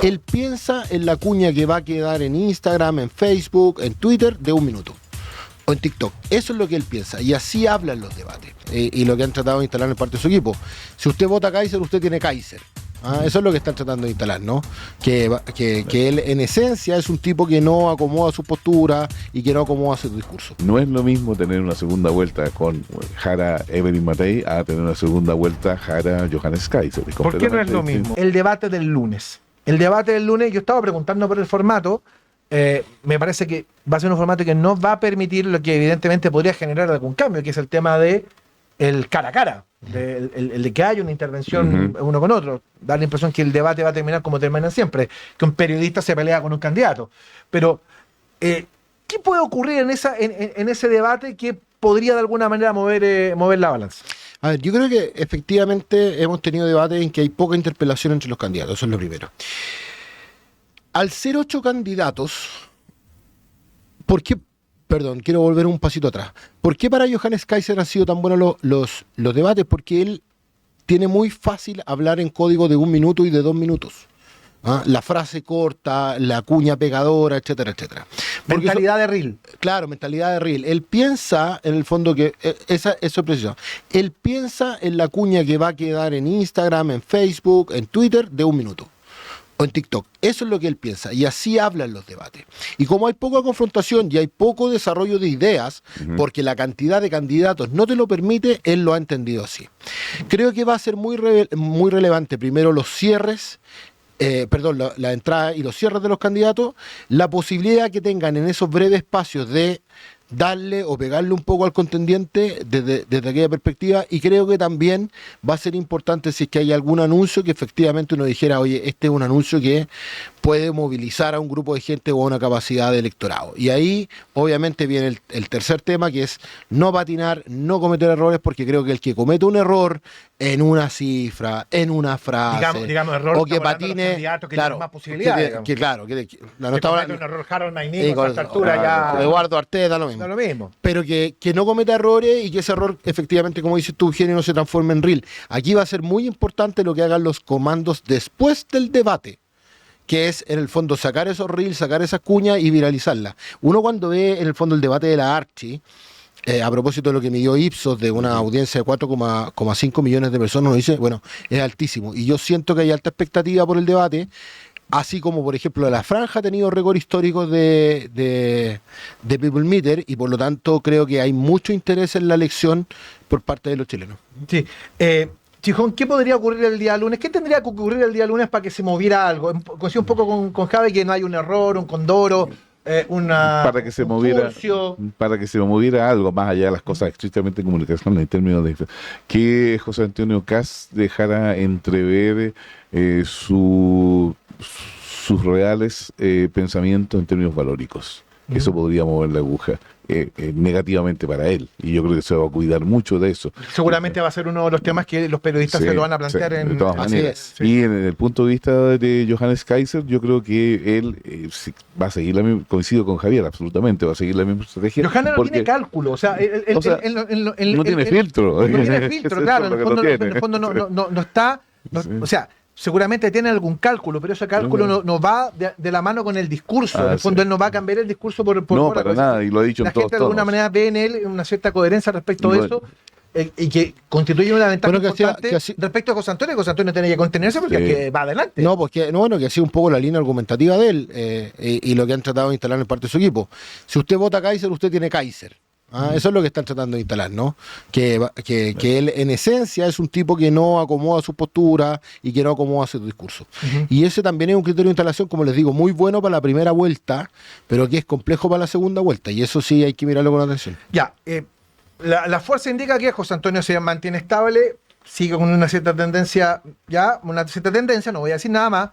Él piensa en la cuña que va a quedar en Instagram, en Facebook, en Twitter de 1 minuto. O en TikTok. Eso es lo que él piensa. Y así hablan los debates. Y lo que han tratado de instalar en parte de su equipo. Si usted vota Kaiser, usted tiene Kaiser. Eso es lo que están tratando de instalar, ¿no? Que él en esencia es un tipo que no acomoda su postura y que no acomoda su discurso. No es lo mismo tener una segunda vuelta con Jara Evelyn Matei a tener una segunda vuelta Jara Johannes Kaiser. ¿Por qué no es lo mismo? El debate del lunes. Yo estaba preguntando por el formato. Me parece que va a ser un formato que no va a permitir lo que evidentemente podría generar algún cambio, que es el tema de el cara a cara. El de que haya una intervención uno con otro. Da la impresión que el debate va a terminar como termina siempre, que un periodista se pelea con un candidato. Pero, ¿qué puede ocurrir en ese debate que podría de alguna manera mover la balanza? A ver, yo creo que efectivamente hemos tenido debates en que hay poca interpelación entre los candidatos, eso es lo primero. Al ser 8 candidatos, ¿por qué? Perdón, quiero volver un pasito atrás. ¿Por qué para Johannes Kaiser han sido tan buenos los debates? Porque él tiene muy fácil hablar en código de 1 minuto y de 2 minutos. La frase corta, la cuña pegadora, etcétera, etcétera. Mentalidad de reel. Claro, mentalidad de reel. Él piensa, en el fondo, que eso es preciso. Él piensa en la cuña que va a quedar en Instagram, en Facebook, en Twitter, de 1 minuto. O en TikTok. Eso es lo que él piensa. Y así hablan los debates. Y como hay poca confrontación y hay poco desarrollo de ideas, porque la cantidad de candidatos no te lo permite, él lo ha entendido así. Creo que va a ser muy relevante primero los cierres, la entrada y los cierres de los candidatos, la posibilidad que tengan en esos breves espacios de darle o pegarle un poco al contendiente desde aquella perspectiva, y creo que también va a ser importante si es que hay algún anuncio que efectivamente uno dijera, oye, este es un anuncio que puede movilizar a un grupo de gente o a una capacidad de electorado. Y ahí obviamente viene el tercer tema, que es no patinar, no cometer errores, porque creo que el que comete un error en una cifra, en una frase, digamos error, o que patine, que claro, más posibilidades, que no está hablando de un error Harold Nainimo a esta altura ya Eduardo Arteta, lo mismo. Pero que no cometa errores y que ese error efectivamente, como dices tú, Eugenio, no se transforme en reel. Aquí va a ser muy importante lo que hagan los comandos después del debate, que es en el fondo sacar esos reels, sacar esas cuñas y viralizarlas. Uno cuando ve en el fondo el debate de la Archi, a propósito de lo que midió Ipsos de una audiencia de 4,5 millones de personas, uno dice, bueno, es altísimo. Y yo siento que hay alta expectativa por el debate, así como, por ejemplo, la Franja ha tenido récord histórico de People Meter, y por lo tanto creo que hay mucho interés en la elección por parte de los chilenos. Sí. Chijón, ¿qué podría ocurrir el día lunes? ¿Qué tendría que ocurrir el día lunes para que se moviera algo? Coincido un poco con Javi, que no hay un error, un condoro, para que se moviera algo más allá de las cosas estrictamente comunicacionales en términos de que José Antonio Kast dejara entrever sus reales pensamientos en términos valóricos. Eso podría mover la aguja negativamente para él, y yo creo que se va a cuidar mucho de eso. Seguramente va a ser uno de los temas que los periodistas se lo van a plantear de todas maneras. Y en el punto de vista de Johannes Kaiser, yo creo que él va a seguir la misma, coincido con Javier, absolutamente, va a segua la misma estrategia. Johannes no tiene cálculo, o sea, no tiene filtro. No tiene filtro, claro, en el fondo no está, o sea, seguramente tiene algún cálculo, pero ese cálculo no va de la mano con el discurso. En el fondo él no va a cambiar el discurso por no, para nada, y lo ha dicho en todos. La gente de alguna manera ve en él una cierta coherencia respecto a eso, y que constituye una ventaja importante respecto a José Antonio. José Antonio tiene que contenerse porque que va adelante. No, porque que ha sido un poco la línea argumentativa de él, y lo que han tratado de instalar en parte de su equipo. Si usted vota Kaiser, usted tiene Kaiser. Eso es lo que están tratando de instalar, ¿no? Que él en esencia es un tipo que no acomoda su postura y que no acomoda su discurso. Y ese también es un criterio de instalación, como les digo, muy bueno para la primera vuelta, pero que es complejo para la segunda vuelta, y eso sí hay que mirarlo con atención. Ya, la fuerza indica que José Antonio se mantiene estable, sigue con una cierta tendencia, no voy a decir nada más.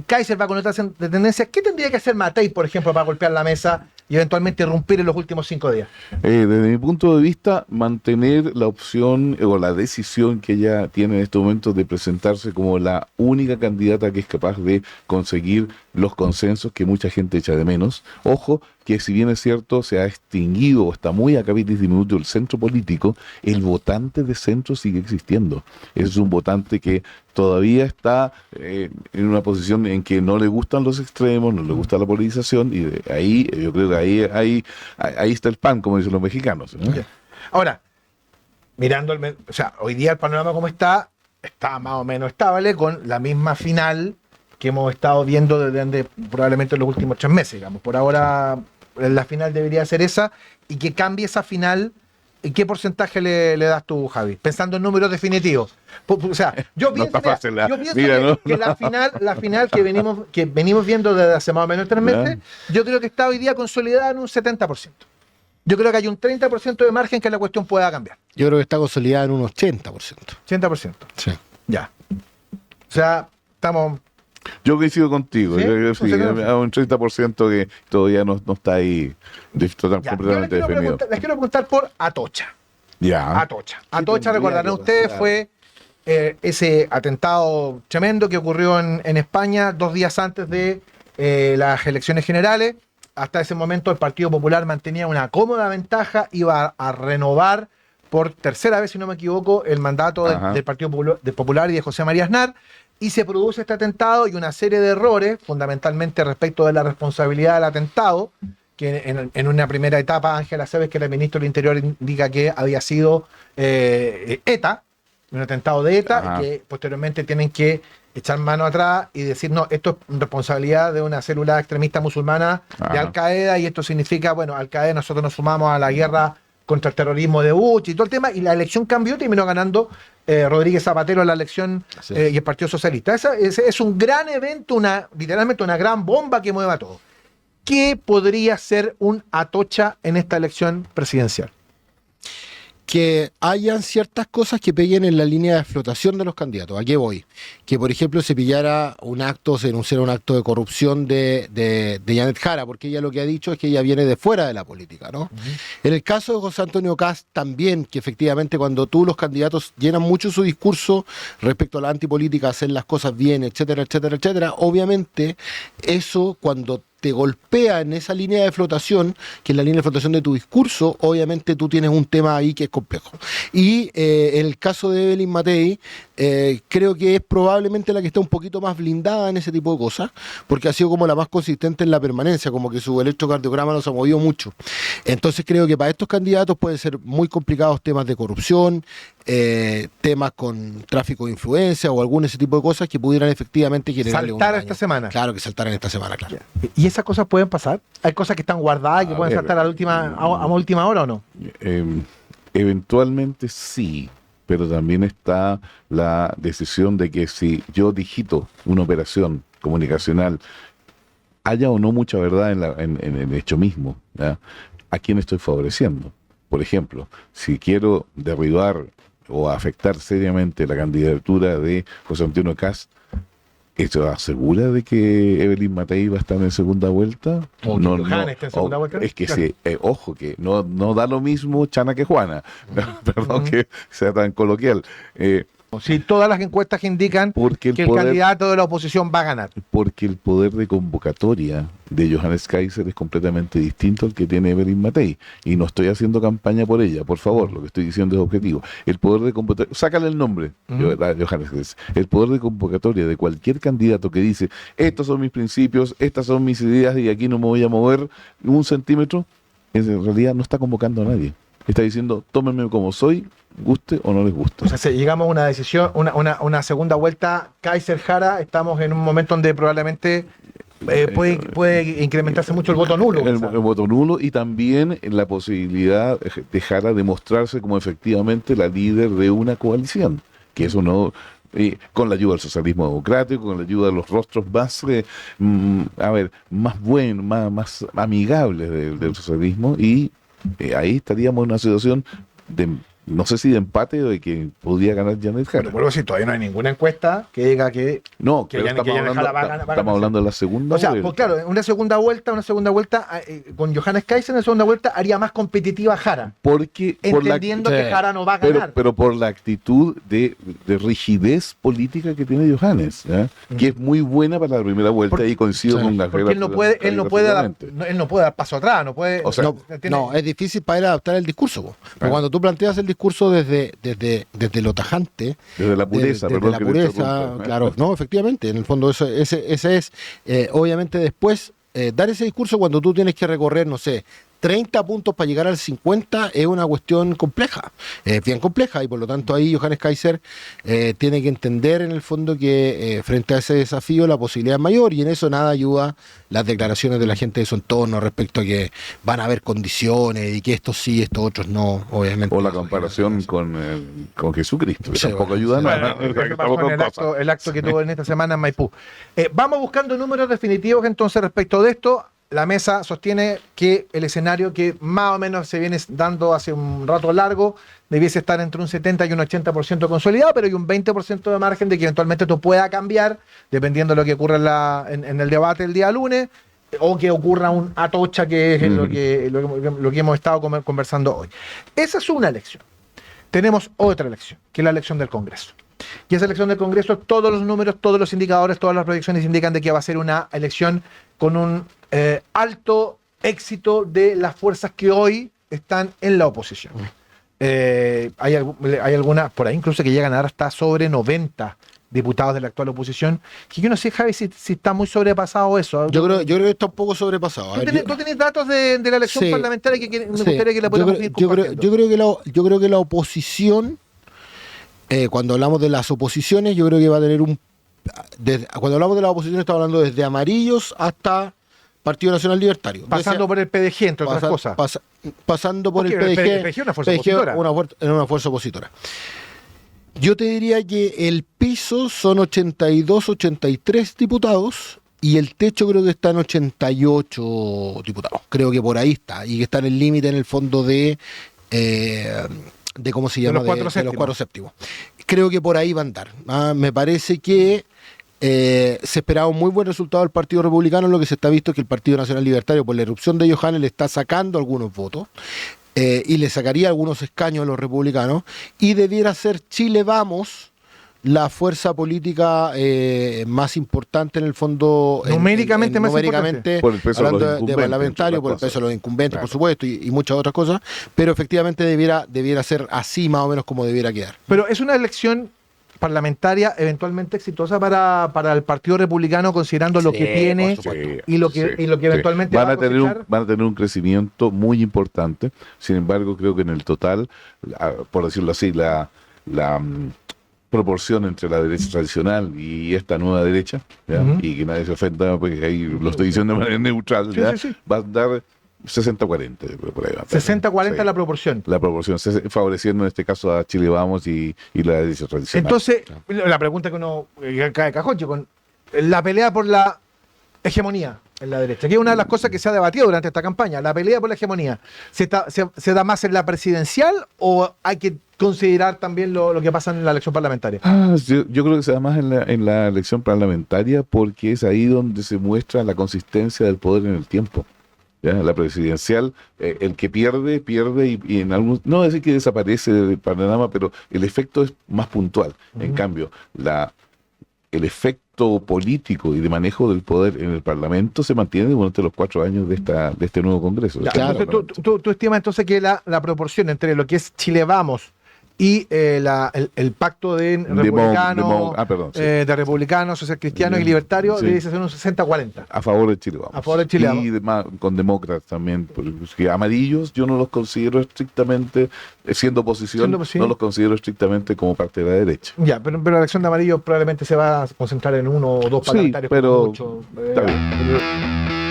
Kaiser va con otra tendencia. ¿Qué tendría que hacer Matei, por ejemplo, para golpear la mesa y eventualmente irrumpir en los últimos 5 días? Desde mi punto de vista, mantener la opción o la decisión que ella tiene en estos momentos de presentarse como la única candidata que es capaz de conseguir los consensos que mucha gente echa de menos. Ojo, que si bien es cierto, se ha extinguido o está muy a capitis diminuto el centro político, el votante de centro sigue existiendo. Es un votante que todavía está en una posición en que no le gustan los extremos, no le gusta la polarización, y ahí yo creo que ahí está el pan, como dicen los mexicanos, ¿no? Ahora, mirando, o sea, hoy día el panorama como está más o menos estable, con la misma final que hemos estado viendo desde probablemente en los últimos 3 meses, digamos. Por ahora la final debería ser esa, y que cambie esa final. ¿Qué porcentaje le das tú, Javi? Pensando en números definitivos. O sea, yo pienso, que la final que venimos viendo desde hace más o menos 3 meses, yo creo que está hoy día consolidada en un 70%. Yo creo que hay un 30% de margen que la cuestión pueda cambiar. Yo creo que está consolidada en un 80%. 80%. Sí. Ya. O sea, estamos... Yo coincido contigo. ¿Sí? Yo creo que sí, un 30% que todavía no está ahí completamente definido. Les quiero preguntar por Atocha. Ya. Atocha, recordarán ustedes, fue ese atentado tremendo que ocurrió en España 2 días antes de las elecciones generales. Hasta ese momento el Partido Popular mantenía una cómoda ventaja, iba a renovar por 3ª vez, si no me equivoco, el mandato del Partido Popular y de José María Aznar, y se produce este atentado y una serie de errores, fundamentalmente respecto de la responsabilidad del atentado, que en una primera etapa Ángel Aceves, que era el ministro del Interior, indica que había sido ETA, un atentado de ETA, y que posteriormente tienen que echar mano atrás y decir, no, esto es responsabilidad de una célula extremista musulmana de Al-Qaeda, y esto significa, bueno, Al-Qaeda, nosotros nos sumamos a la guerra contra el terrorismo de Bush y todo el tema, y la elección cambió, terminó ganando Rodríguez Zapatero en la elección y el Partido Socialista. Es un gran evento, literalmente una gran bomba que mueva todo. ¿Qué podría ser un Atocha en esta elección presidencial? Que hayan ciertas cosas que peguen en la línea de flotación de los candidatos. ¿A qué voy? Que, por ejemplo, se pillara se denunciara un acto de corrupción de Janet Jara, porque ella lo que ha dicho es que ella viene de fuera de la política, ¿no? En el caso de José Antonio Kast también, que efectivamente cuando los candidatos llenan mucho su discurso respecto a la antipolítica, hacer las cosas bien, etcétera, etcétera, etcétera, obviamente eso cuando te golpea en esa línea de flotación, que es la línea de flotación de tu discurso, obviamente tú tienes un tema ahí que es complejo. Y en el caso de Evelyn Matei, creo que es probablemente la que está un poquito más blindada en ese tipo de cosas, porque ha sido como la más consistente en la permanencia, como que su electrocardiograma no se ha movido mucho. Entonces creo que para estos candidatos pueden ser muy complicados temas de corrupción, temas con tráfico de influencia o algún ese tipo de cosas que pudieran efectivamente generarle un daño. Saltar esta semana. Claro, que saltaran esta semana, claro. ¿Y esas cosas pueden pasar? ¿Hay cosas que están guardadas y que pueden saltar a última hora o no? Eventualmente sí, pero también está la decisión de que si yo digito una operación comunicacional, haya o no mucha verdad en el hecho mismo, ¿ya? ¿A quién estoy favoreciendo? Por ejemplo, si quiero derribar o afectar seriamente la candidatura de José Antonio Kast, ¿eso asegura de que Evelyn Matei va a estar en segunda vuelta? ¿O que Johanna está en segunda vuelta? Es que sí, ojo, que no da lo mismo Chana que Juana. Perdón que sea tan coloquial. Sí, todas las encuestas indican que el candidato de la oposición va a ganar. Porque el poder de convocatoria de Johannes Kaiser es completamente distinto al que tiene Evelyn Matei. Y no estoy haciendo campaña por ella, por favor, lo que estoy diciendo es objetivo. El poder de convocatoria, sácale el nombre, Johannes Kaiser. El poder de convocatoria de cualquier candidato que dice, estos son mis principios, estas son mis ideas y aquí no me voy a mover 1 centímetro, en realidad no está convocando a nadie. Está diciendo, tómenme como soy, guste o no les guste. O sea, si llegamos a una decisión, una segunda vuelta, Kaiser-Jara, estamos en un momento donde probablemente puede incrementarse mucho el voto nulo. El voto nulo, y también la posibilidad de Jara de mostrarse como efectivamente la líder de una coalición, que eso no... con la ayuda del socialismo democrático, con la ayuda de los rostros más, más buenos, más amigables del socialismo, y ahí estaríamos en una situación de no sé si de empate o de que podría ganar Janet Jara. Pero vuelvo a decir, todavía no hay ninguna encuesta que diga que... No, que pero Janet Jara va a ganar. estamos hablando de la segunda O sea, vuelta. pues claro, una segunda vuelta con Johannes Kaiser en la segunda vuelta haría más competitiva a Jara. Porque Entendiendo que Jara no va a ganar. pero por la actitud de rigidez política que tiene Johannes, ¿ya? Que es muy buena para la primera vuelta, y coincido con Gabriela. Porque él no puede dar paso atrás, no puede... O sea, no, es difícil para él adaptar el discurso. Pero cuando tú planteas el discurso desde lo tajante, desde la pureza, desde la pureza, claro, no, efectivamente, en el fondo ese es, obviamente después, dar ese discurso cuando tú tienes que recorrer, no sé, 30 puntos para llegar al 50 es una cuestión compleja, bien compleja, y por lo tanto ahí Johannes Kaiser tiene que entender en el fondo que frente a ese desafío la posibilidad es mayor, y en eso nada ayuda las declaraciones de la gente de su entorno respecto a que van a haber condiciones y que estos sí, estos otros no, obviamente. O la comparación con Jesucristo, que tampoco ayuda nada. El acto que tuvo en esta semana en Maipú. Vamos buscando números definitivos entonces respecto de esto. La mesa sostiene que el escenario que más o menos se viene dando hace un rato largo debiese estar entre un 70 y un 80% consolidado, pero hay un 20% de margen de que eventualmente esto pueda cambiar, dependiendo de lo que ocurra en el debate el día lunes, o que ocurra un atocha, que es lo que hemos estado conversando hoy. Esa es una elección. Tenemos otra elección, que es la elección del Congreso. Y esa elección del Congreso, todos los números, todos los indicadores, todas las proyecciones indican de que va a ser una elección con un alto éxito de las fuerzas que hoy están en la oposición. Hay algunas, por ahí incluso, que llegan a dar hasta sobre 90 diputados de la actual oposición, que yo no sé, Javi, si está muy sobrepasado eso. Yo creo que está un poco sobrepasado. ¿Tú tenés datos de la elección parlamentaria que me gustaría que la podamos ir compartiendo? Yo creo que la oposición, cuando hablamos de las oposiciones, yo creo que va a tener cuando hablamos de la oposición estamos hablando desde amarillos hasta Partido Nacional Libertario. Pasando por el PDG, entre otras cosas. Pasando por el PDG. Es una fuerza opositora. Una fuerza opositora. Yo te diría que el piso son 82, 83 diputados y el techo creo que está en 88 diputados. Creo que por ahí está. Y que está en el límite en el fondo de ¿cómo se llama? De los cuatro séptimos. Creo que por ahí va a andar. Me parece que se esperaba un muy buen resultado del Partido Republicano. Lo que se está visto es que el Partido Nacional Libertario, por la erupción de Johannes, le está sacando algunos votos y le sacaría algunos escaños a los republicanos, y debiera ser Chile Vamos la fuerza política más importante en el fondo, numéricamente más importante, por el peso de parlamentario, por el peso de los incumbentes, claro, por supuesto, y muchas otras cosas, pero efectivamente debiera ser así más o menos como debiera quedar. Pero es una elección parlamentaria eventualmente exitosa para el Partido Republicano, considerando lo que tiene y lo que eventualmente van a tener un crecimiento muy importante. Sin embargo, creo que en el total, por decirlo así, la proporción entre la derecha tradicional y esta nueva derecha, y que nadie se ofenda, porque ahí lo estoy diciendo de manera neutral, va a dar 60-40, por ahí va. 60-40 la proporción. La proporción, favoreciendo en este caso a Chile Vamos y la derecha tradicional. Entonces, la pregunta que uno cae de cajón, con la pelea por la hegemonía en la derecha, que es una de las cosas que se ha debatido durante esta campaña, la pelea por la hegemonía, ¿se da más en la presidencial o hay que considerar también lo que pasa en la elección parlamentaria? Yo creo que se da más en la elección parlamentaria, porque es ahí donde se muestra la consistencia del poder en el tiempo. ¿Ya? La presidencial, el que pierde y en algún, no decir que desaparece del panorama, pero el efecto es más puntual. En cambio, el efecto político y de manejo del poder en el Parlamento se mantiene durante los 4 años de este nuevo Congreso. Claro. Entonces, ¿tú estimas entonces que la proporción entre lo que es Chile Vamos y el pacto de republicanos, social cristianos y libertarios debe ser un 60-40. A favor de Chile Vamos. A favor de Chile Vamos. Y con demócratas también. Porque amarillos yo no los considero estrictamente, siendo oposición, no los considero estrictamente como parte de la derecha. Ya, pero la elección de amarillo probablemente se va a concentrar en uno o dos parlamentarios. Pero está bien.